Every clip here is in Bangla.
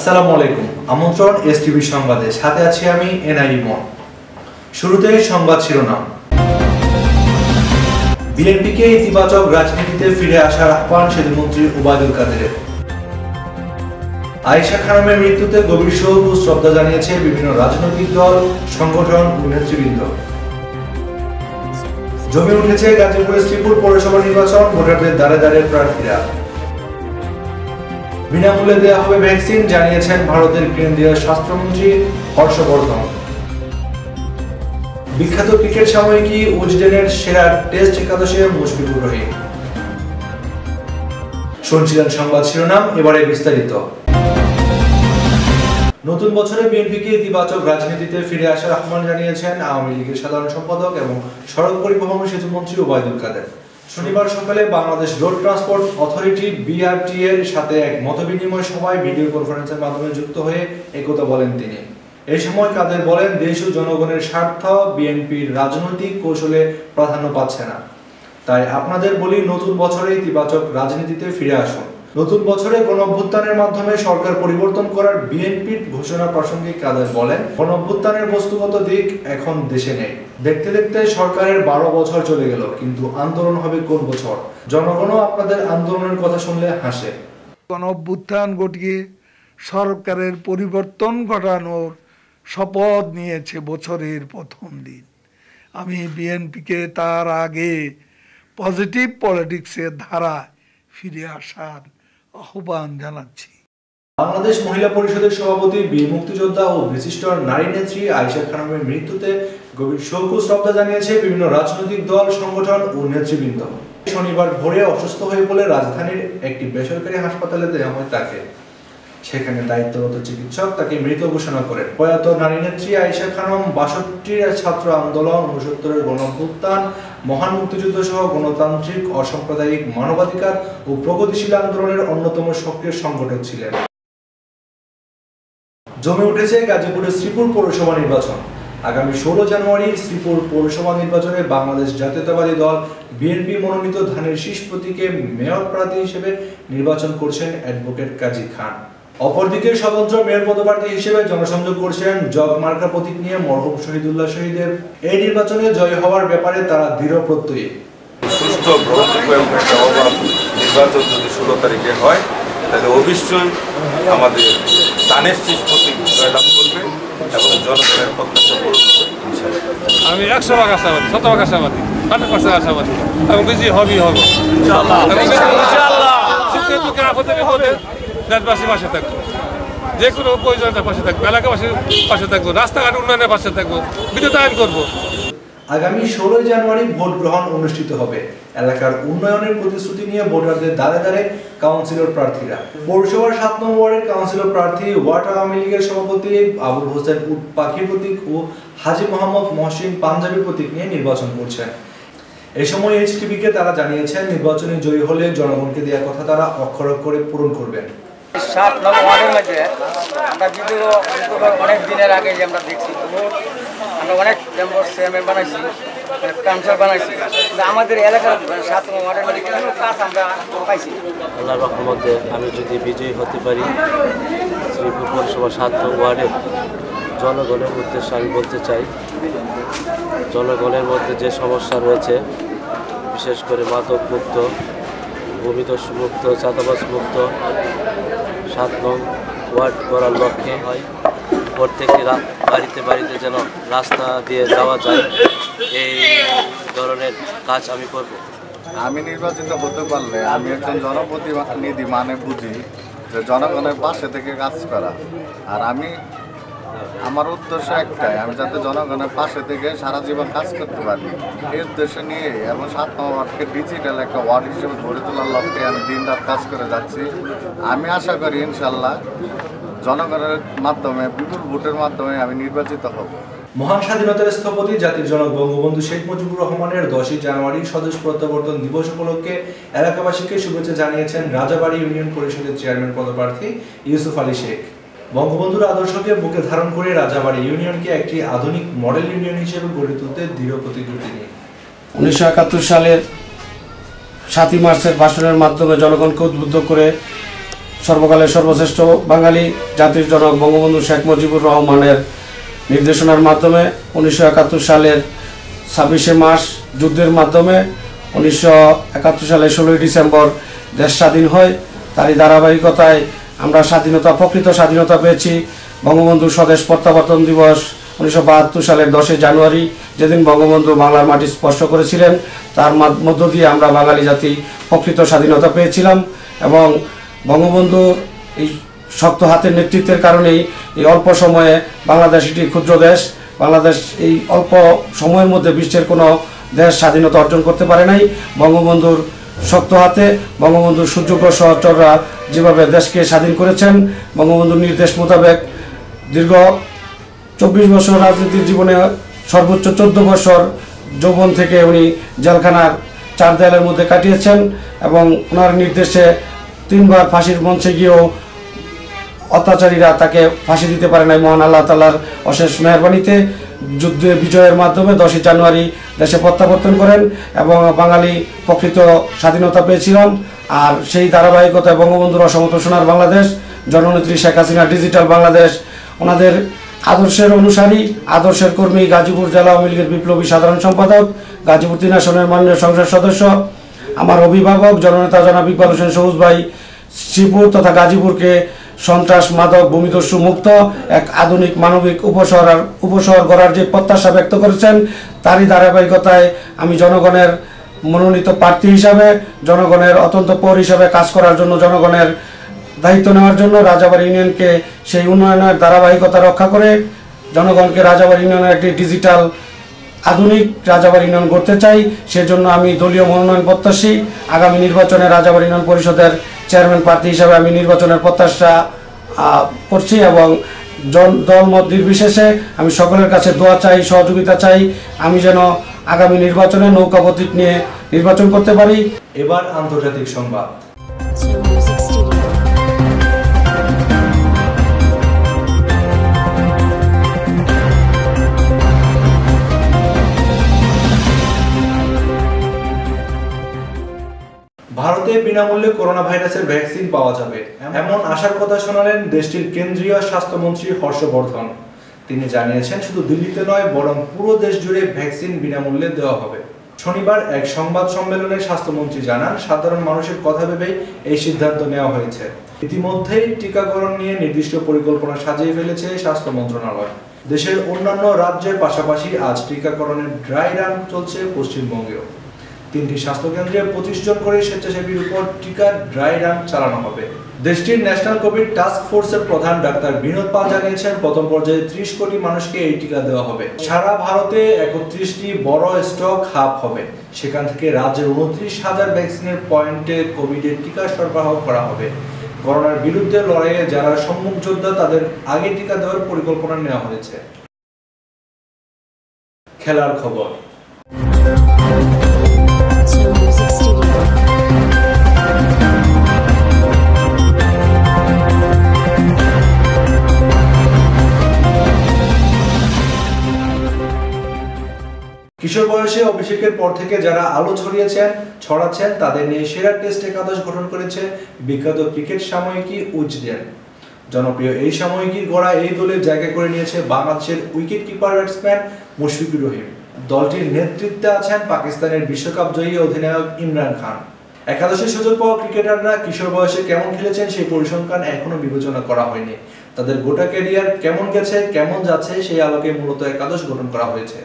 আসসালামু আলাইকুম। আমন্ত্রণ এসটিভি সংবাদে, সাথে আছি আমি এনআই ইমন। শুরুতেই সংবাদ শিরোনাম। বিএনপিকে ইতিবাচক রাজনীতিতে ফিরে আসার আহ্বান সেতুমন্ত্রী ওবায়দুল কাদেরের। আয়েশা খানমের মৃত্যুতে গভীর শোক ও শ্রদ্ধা জানিয়েছে বিভিন্ন রাজনৈতিক দল, সংগঠন ও নেতৃবৃন্দ। জমে উঠেছে গাজীপুরের শ্রীপুর পৌরসভা নির্বাচন, ভোটারদের দ্বারে দ্বারে প্রার্থীরা। বিনামূল্যে দেওয়া হবে ভ্যাকসিন, জানিয়েছেন ভারতের কেন্দ্রীয় স্বাস্থ্যমন্ত্রী হর্ষবর্ধন। বিখ্যাত ক্রিকেট সাময়িকী উজডেনের সেরা টেস্ট একাদশে মুশফিকুর রহিম। শুনছিলেন সংবাদ শিরোনাম, এবারে বিস্তারিত। নতুন বছরে বিএনপিকে ইতিবাচক রাজনীতিতে ফিরে আসার আহ্বান জানিয়েছেন আওয়ামী লীগের সাধারণ সম্পাদক এবং সড়ক পরিবহন সেতুমন্ত্রী ওবায়দুল কাদের। শনিবার সকালে Bangladesh road transport authority BRT এর সাথে এক মতবিনিময় সভায় ভিডিও কনফারেন্সের মাধ্যমে যুক্ত হয়ে একথা বলেন তিনি। এই সময় কাদের বলেন, দেশ ও জনগণের স্বার্থ বিএনপির রাজনৈতিক কৌশলে প্রাধান্য পাচ্ছে না। তাই আপনাদের বলি, নতুন বছরে ইতিবাচক রাজনীতিতে ফিরে আসুন। নতুন বছরে গণঅভ্যুত্থানের মাধ্যমে সরকার পরিবর্তন করার বিএনপির ঘোষণা প্রসঙ্গে কাদের বলেন, গণঅভ্যুত্থানের বস্তুগত দিক এখন দেশে নেই। দেখতে দেখতে সরকারের 12 বছর চলে গেল, কিন্তু আন্দোলন হবে কোন বছর? জনগণও আপনাদের আন্দোলনের কথা শুনলে হাসে। গণঅভ্যুত্থান ঘটিয়ে সরকারের পরিবর্তন ঘটানোর শপথ নিয়েছে বছরের প্রথম দিন। আমি বিএনপিকে তার আগে পজিটিভ পলিটিক্সের ধারায় ফিরে আসার আহ্বান জানাচ্ছি। বাংলাদেশ মহিলা পরিষদের সভাপতি, বীর মুক্তিযোদ্ধা ও বিশিষ্ট নারী নেত্রী আয়েশা খানমের মৃত্যুতে গভীর শোক ও শ্রদ্ধা জানিয়েছে বিভিন্ন রাজনৈতিক দল, সংগঠন ও নেতৃবৃন্দ। শনিবার ভোরে অসুস্থ হয়ে পড়লে রাজধানীর একটি বেসরকারি হাসপাতালে দেওয়া হয় তাকে। সেখানে দায়িত্বরত চিকিৎসক তাকে মৃত ঘোষণা করেন। প্রয়াত নারী নেত্রী আয়েশা খানম 62 ছাত্র আন্দোলন, 69 গণঅভ্যুত্থান, মহান মুক্তিযুদ্ধ সহ গণতান্ত্রিক, অসাম্প্রদায়িক, মানবাধিকার ও প্রগতিশীল আন্দোলনের অন্যতম সক্রিয় সংগঠক ছিলেন। জমে উঠেছে গাজীপুরের শ্রীপুর পৌরসভা নির্বাচন। আগামী 16 জানুয়ারি শ্রীপুর পৌরসভা নির্বাচনে বাংলাদেশ জাতীয়তাবাদী দল বিএনপি মনোনীত ধানের শীষ প্রতীকে মেয়র প্রার্থী হিসেবে নির্বাচন করছেন অ্যাডভোকেট কাজী খান। অপরদিকে স্বতন্ত্র মেয়র পদপ্রার্থী হিসেবে জনসংযোগ করছেন জগ মার্কা প্রতীক নিয়ে মরহুম শহীদুল্লাহ শহীদের। এই নির্বাচনে জয় হওয়ার ব্যাপারে তারা দৃঢ় প্রত্যয়ী। সুষ্ঠু গ্রহণযোগ্য এবং একটা অবাধ নির্বাচন যদি 16 তারিখে হয়, তাহলে অবশ্যই আমাদের ধানের শীষ প্রতীক জয়লাভ করবে এবং জনগণের প্রত্যাশা করবে। আমি 100% আশাবাদী, 100% আশাবাদী, 100% আশাবাদী এবং বিজয়ী হবেই হবে। দেশবাসী পাশে থাকবো, যে কোনো প্রয়োজনীয়তার পাশে থাকবো, এলাকাবাসীর পাশে থাকবো, রাস্তাঘাট উন্নয়নের পাশে থাকবো, বিদ্যুৎ আইন করবো। আগামী 16 জানুয়ারি ভোট গ্রহণ অনুষ্ঠিত হবে। এলাকার উন্নয়নের প্রতিশ্রুতি নিয়ে ভোটারদের দ্বারে দ্বারে কাউন্সিলর প্রার্থীরা। পৌরসভার 7 নং ওয়ার্ডের কাউন্সিলর প্রার্থী ওয়ার্ড আওয়ামী লীগের সভাপতি আবুল হোসেন উট পাখি প্রতীক ও হাজী মোহাম্মদ মহসিন পাঞ্জাবি প্রতীক নিয়ে নির্বাচন করছেন। এই সময় এইচটিভিকে তারা জানিয়েছেন, নির্বাচনে জয়ী হলে জনগণকে দেওয়া কথা তারা অক্ষর অক্ষরে পূরণ করবেন। 7 নং ওয়ার্ডের মধ্যে আমরা অনেক দিনের আগে যে আমরা দেখছি, আমরা অনেক মেম্বার চেয়ারম্যান বানাইছি, কাউন্সিলর বানাইছি, আমাদের এলাকার 7 নং ওয়ার্ডের মধ্যে কোনো কাজ আমরা পাইছি। আল্লাহর রহমতে আমি যদি বিজয়ী হতে পারি, শ্রীপুর পৌরসভা 7 নং ওয়ার্ডের জনগণের উদ্দেশ্যে আমি বলতে চাই, জনগণের মধ্যে যে সমস্যা রয়েছে, বিশেষ করে মাদক মুক্ত, ভূমিদস্যু মুক্ত, চাঁদাবাজ মুক্ত 7 নং ওয়ার্ড করার লক্ষ্যে হয়। প্রত্যেকটি বাড়িতে বাড়িতে যেন রাস্তা দিয়ে যাওয়া যায়, এই ধরনের কাজ আমি করব। আমি নির্বাচিত হতে পারলে আমি একজন জনপ্রতিনিধি মানে বুঝি যে জনগণের পাশে থেকে কাজ করা। আর আমার উদ্দেশ্য একটাই, আমি যাতে জনগণের পাশে থেকে সারা জীবন কাজ করতে পারি, এই উদ্দেশ্য নিয়ে এবং 7 নং ওয়ার্ডকে ডিজিটাল একটা ওয়ার্ড হিসেবে গড়ে তোলার লক্ষ্যে আমি দিনরাত কাজ করে যাচ্ছি। আমি আশা করি ইনশাল্লাহ জনগণের মাধ্যমে, বিপুল ভোটের মাধ্যমে আমি নির্বাচিত হব। মহান স্বাধীনতার স্থপতি জাতির জনক বঙ্গবন্ধু শেখ মুজিবুর রহমানের 10 জানুয়ারি স্বদেশ প্রত্যাবর্তন দিবস উপলক্ষে এলাকাবাসীকে শুভেচ্ছা জানিয়েছেন রাজাবাড়ী ইউনিয়ন পরিষদের চেয়ারম্যান পদপ্রার্থী ইউসুফ আলী শেখ। বঙ্গবন্ধুর আদর্শকে বুকে ধারণ করে রাজাবাড়ী ইউনিয়নকে একটি আধুনিক মডেল ইউনিয়ন হিসেবে গড়ে তুলতে দৃঢ় প্রতিজ্ঞ তিনি। 1971 সালের 7 মার্চের ভাষণের মাধ্যমে জনগণকে উদ্বুদ্ধ করে সর্বকালের সর্বশ্রেষ্ঠ বাঙালি জাতির জনক বঙ্গবন্ধু শেখ মুজিবুর রহমানের নির্দেশনার মাধ্যমে 1971 সালের 26শে মার্চ যুদ্ধের মাধ্যমে 1971 সালের 16ই ডিসেম্বর দেশ স্বাধীন হয়। তারই ধারাবাহিকতায় আমরা প্রকৃত স্বাধীনতা পেয়েছি। বঙ্গবন্ধুর স্বদেশ প্রত্যাবর্তন দিবস 1972 সালের 10 জানুয়ারি, যেদিন বঙ্গবন্ধু বাংলার মাটি স্পর্শ করেছিলেন, তার মধ্য দিয়ে আমরা বাঙালি জাতি প্রকৃত স্বাধীনতা পেয়েছিলাম। এবং বঙ্গবন্ধুর এই শক্ত হাতের নেতৃত্বের কারণেই এই অল্প সময়ে বাংলাদেশ একটি ক্ষুদ্র দেশ, বাংলাদেশ এই অল্প সময়ের মধ্যে বিশ্বের কোনো দেশ স্বাধীনতা অর্জন করতে পারে নাই। বঙ্গবন্ধুর শক্ত হাতে, বঙ্গবন্ধুর সুযোগ্য সহচররা যেভাবে দেশকে স্বাধীন করেছেন, বঙ্গবন্ধুর নির্দেশ মোতাবেক দীর্ঘ 24 বছর রাজনীতির জীবনে সর্বোচ্চ 14 বছর যৌবন থেকে উনি জেলখানার 4 দেয়ালের মধ্যে কাটিয়েছেন এবং ওনার নির্দেশে 3 বার ফাঁসির মঞ্চে গিয়েও অত্যাচারীরা তাকে ফাঁসি দিতে পারে নাই। মহান আল্লাহ তাআলার অশেষ মেহেরবানিতে যুদ্ধে বিজয়ের মাধ্যমে 10 জানুয়ারি দেশে প্রত্যাবর্তন করেন এবং বাঙালি প্রকৃত স্বাধীনতা পেয়েছিলাম। আর সেই ধারাবাহিকতায় বঙ্গবন্ধুর অসমত সোনার বাংলাদেশ, জননেত্রী শেখ হাসিনা ডিজিটাল বাংলাদেশ, ওনাদের আদর্শের অনুসারী, আদর্শের কর্মী, গাজীপুর জেলা আওয়ামী লীগের বিপ্লবী সাধারণ সম্পাদক, গাজীপুর 3 আসনের মাননীয় সংসদ সদস্য, আমার অভিভাবক জননেতা জনাব ইকবাল হোসেন সবুজ ভাই শ্রীপুর তথা গাজীপুরকে সন্ত্রাস, মাদক, ভূমিদস্যু মুক্ত এক আধুনিক মানবিক উপশহর গড়ার যে প্রত্যাশা ব্যক্ত করেছেন, তারই ধারাবাহিকতায় আমি জনগণের মনোনীত প্রার্থী হিসাবে, জনগণের অত্যন্ত পর হিসাবে কাজ করার জন্য, জনগণের দায়িত্ব নেওয়ার জন্য রাজাবাড়ী ইউনিয়নকে সেই উন্নয়নের ধারাবাহিকতা রক্ষা করে জনগণকে রাজাবাড়ী ইউনিয়নের একটি ডিজিটাল আধুনিক রাজাবাড়ী ইউনিয়ন করতে চাই। সেজন্য আমি দলীয় মনোনয়ন প্রত্যাশী। আগামী নির্বাচনে রাজাবাড়ী ইউনিয়ন পরিষদের চেয়ারম্যান প্রার্থী হিসাবে আমি নির্বাচনের প্রত্যাশা করছি এবং দলমত নির্বিশেষে আমি সকলের কাছে দোয়া চাই, সহযোগিতা চাই, আমি যেন আগামী নির্বাচনে নৌকা প্রতীক নিয়ে নির্বাচন করতে পারি। এবার আন্তর্জাতিক সংবাদ। ভারতে বিনামূল্যে করোনা ভাইরাসের ভ্যাকসিন পাওয়া যাবে এমন আশার কথা শোনালেন দেশটির কেন্দ্রীয় স্বাস্থ্যমন্ত্রী হর্ষবর্ধন। তিনি জানিয়েছেন, শুধু দিল্লিতে নয় বরং পুরো দেশ জুড়ে ভ্যাকসিন বিনামূল্যে দেওয়া হবে। শনিবার এক সংবাদ সম্মেলনে স্বাস্থ্যমন্ত্রী জানান, সাধারণ মানুষের কথা ভেবেই এই সিদ্ধান্ত নেওয়া হয়েছে। ইতিমধ্যেই টিকাকরণ নিয়ে নির্দিষ্ট পরিকল্পনা সাজিয়ে ফেলেছে স্বাস্থ্য মন্ত্রণালয়। দেশের অন্যান্য রাজ্যের পাশাপাশি আজ টিকাকরণের ড্রাই রান চলছে পশ্চিমবঙ্গেও। 3টি স্বাস্থ্যকেন্দ্রে 25 জন করে স্বেচ্ছাসেবীর উপর টিকার ড্রাই রান চালানো হবে। দেশটির ন্যাশনাল কোভিড টাস্ক ফোর্সের প্রধান ডাক্তার বিনোদ পাল জানিয়েছেন, প্রথম পর্যায়ে 30 কোটি মানুষকে এই টিকা দেওয়া হবে। সারা ভারতে 31টি বড় স্টক হাব হবে। সেখান থেকে রাজ্যের 29,000 ভ্যাকসিনের পয়েন্টে কোভিডের টিকা সরবরাহ করা হবে। করোনার বিরুদ্ধে লড়াইয়ে যারা সম্মুখ যোদ্ধা তাদের আগে টিকা দেওয়ার পরিকল্পনা নেওয়া হয়েছে। খেলার খবর। কিশোর বয়সে অভিষেকের পর থেকে যারা আলো ছড়াচ্ছেন তাদের নিয়ে সেরা টেস্ট একাদশ গঠন করেছে বিখ্যাত ক্রিকেট সাময়িকী উইজডেন। জনপ্রিয় এই সাময়িকীর গড়া এই দলের জায়গা করে নিয়েছে বাংলাদেশের wicket keeper batsman Mushfiqur Rahim. দলটির নেতৃত্বে আছেন পাকিস্তানের বিশ্বকাপ জয়ী অধিনায়ক ইমরান খান। একাদশে সুযোগ পাওয়া ক্রিকেটাররা কিশোর বয়সে কেমন খেলেছেন সেই পরিসংখ্যান এখনো বিবেচনা করা হয়নি। তাদের গোটা ক্যারিয়ার কেমন গেছে, কেমন যাচ্ছে সেই আলোকে মূলত একাদশ গঠন করা হয়েছে।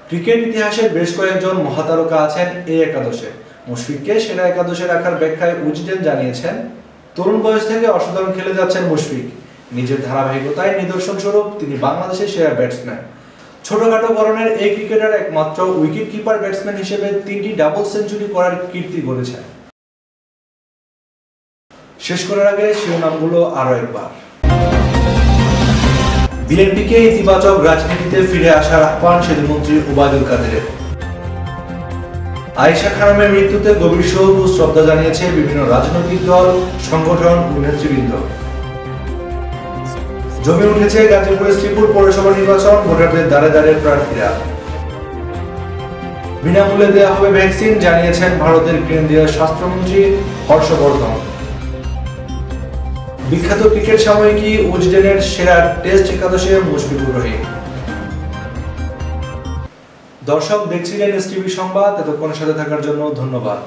ক্রিকেট ইতিহাসের বেশ কয়েকজন মহাতারকা আছেন এই একাদশে। মুশফিককে সেরা একাদশে রাখার ব্যাখ্যায় উইজডেন জানিয়েছেন, তরুণ বয়স থেকে অসাধারণ খেলে যাচ্ছেন মুশফিক। নিজের ধারাবাহিকতায় নিদর্শন স্বরূপ তিনি বাংলাদেশের সেরা ব্যাটসম্যান। ছোটখাটো ধরনের এই ক্রিকেটার একমাত্র উইকেট কিপার ব্যাটসম্যান হিসেবে 3টি ডাবল সেঞ্চুরি করার কীর্তি গড়েছেন। শেষ করার আগে শিরোনামগুলো আরো একবার। বিএনপিকে ইতিবাচক রাজনীতিতে ফিরে আসার আহ্বান সেতুমন্ত্রী ওবায়দুল কাদেরের। আয়েশা খানমের মৃত্যুতে গভীর শোক ও শ্রদ্ধা জানিয়েছে বিভিন্ন রাজনৈতিক দল, সংগঠন ও নেতৃবৃন্দ। জমে উঠেছে গাজীপুরের শ্রীপুর পৌরসভা নির্বাচন, ভোটারদের দ্বারে দ্বারে প্রার্থীরা। বিনামূল্যে দেওয়া হবে ভ্যাকসিন জানিয়েছেন ভারতের কেন্দ্রীয় স্বাস্থ্যমন্ত্রী হর্ষবর্ধন। বিখ্যাত ক্রিকেট সাময়িকী উইজডেনের সেরা টেস্ট একাদশে মুশফিকুর রহিম। দর্শক দেখছিলেন এসটিভি সংবাদ, এতক্ষণ সাথে থাকার জন্য ধন্যবাদ।